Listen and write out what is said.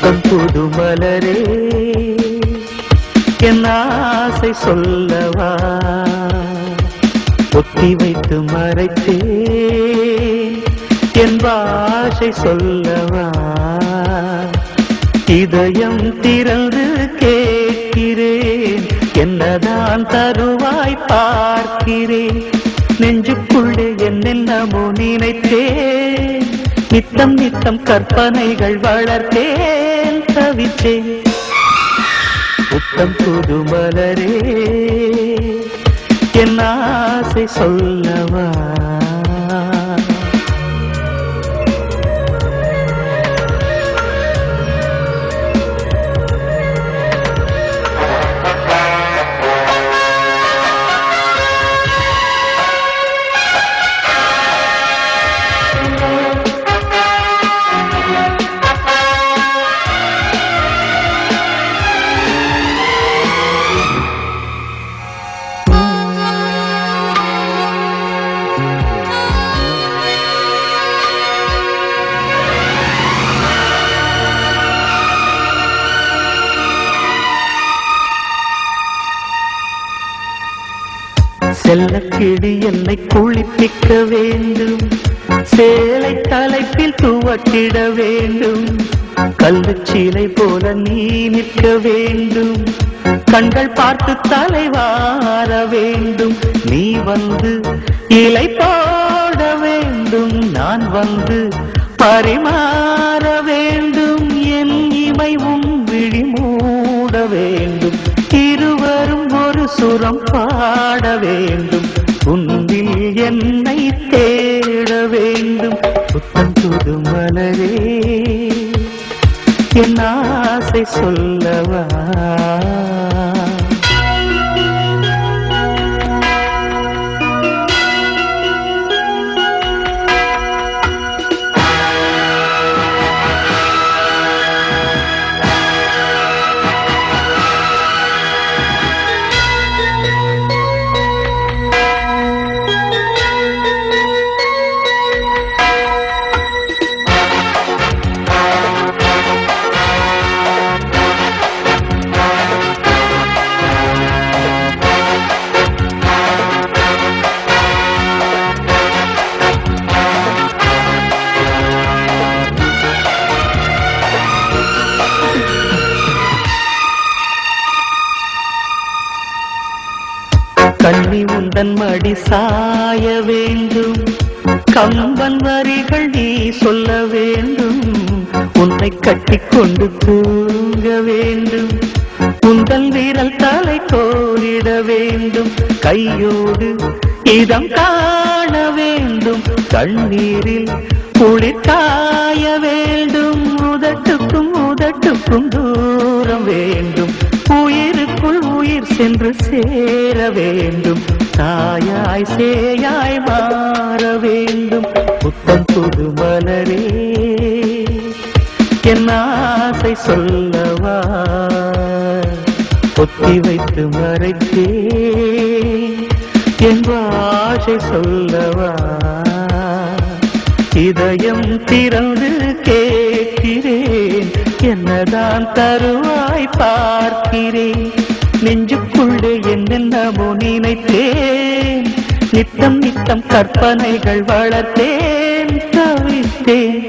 புத்தம் புது மலரே என் ஆசை சொல்லவா, ஒத்தி வைத்து மறைத்தே என் பாஷை சொல்லவா, இதயம் திறந்து கேட்கிறேன், என்னதான் தருவாய் பார்க்கிறேன், நெஞ்சுக்குள்ளே என்னென்னமோ நினைத்தேன், நித்தம் நித்தம் கற்பனைகள் வளர்த்தேன், தவித்தேன். புத்தம் புது மலரே என் ஆசை சொல்லவா. செல்லக்கிளி என்னை குளிப்பிக்க வேண்டும், சேலை தலைப்பில் துவட்டிட வேண்டும், கல்லுச்சீலை போல நீ நிற்க வேண்டும், கண்கள் பார்த்து தலைவார வேண்டும், நீ வந்து இலை போட வேண்டும், நான் வந்து பரிமாற வேண்டும், என் இமையும் விழி மூட வேண்டும், இருவரும் ஒரு சுரம் பாட வேண்டும், உன்னில் என்னை தேட வேண்டும். புத்தம் புது மலரே என் ஆசை சொல்லவா. கண்ணி உந்தன் மடி சாய வேண்டும், கம்பன் வரிகள் நீ சொல்ல வேண்டும், உன்னை கட்டிக்கொண்டு தூங்க வேண்டும், உந்தல் வீரல் தலை கோரிட வேண்டும், கையோடு இதம் காண வேண்டும், கண்ணீரில் குளிர் காய வேண்டும், உதட்டுக்கும் உதட்டுக்கும் தூரம் வேண்டும், உயிருக்குள் உயிர் சென்று சேர வேண்டும், தாயாய் சேயாய் மாற வேண்டும். புத்தம் புது மலரே என் ஆசை சொல்லவா, ஒத்தி வைத்து மறைத்தே என் ஆசை சொல்லவா, இதயம் திறந்து கேட்கிறேன், என்னதான் தருவாய் பார்க்கிறேன், நெஞ்சுக்குள்ளே என்னென்னமோ நினைத்தேன், நித்தம் நித்தம் கற்பனைகள் வளர்த்தேன், தவித்தேன்.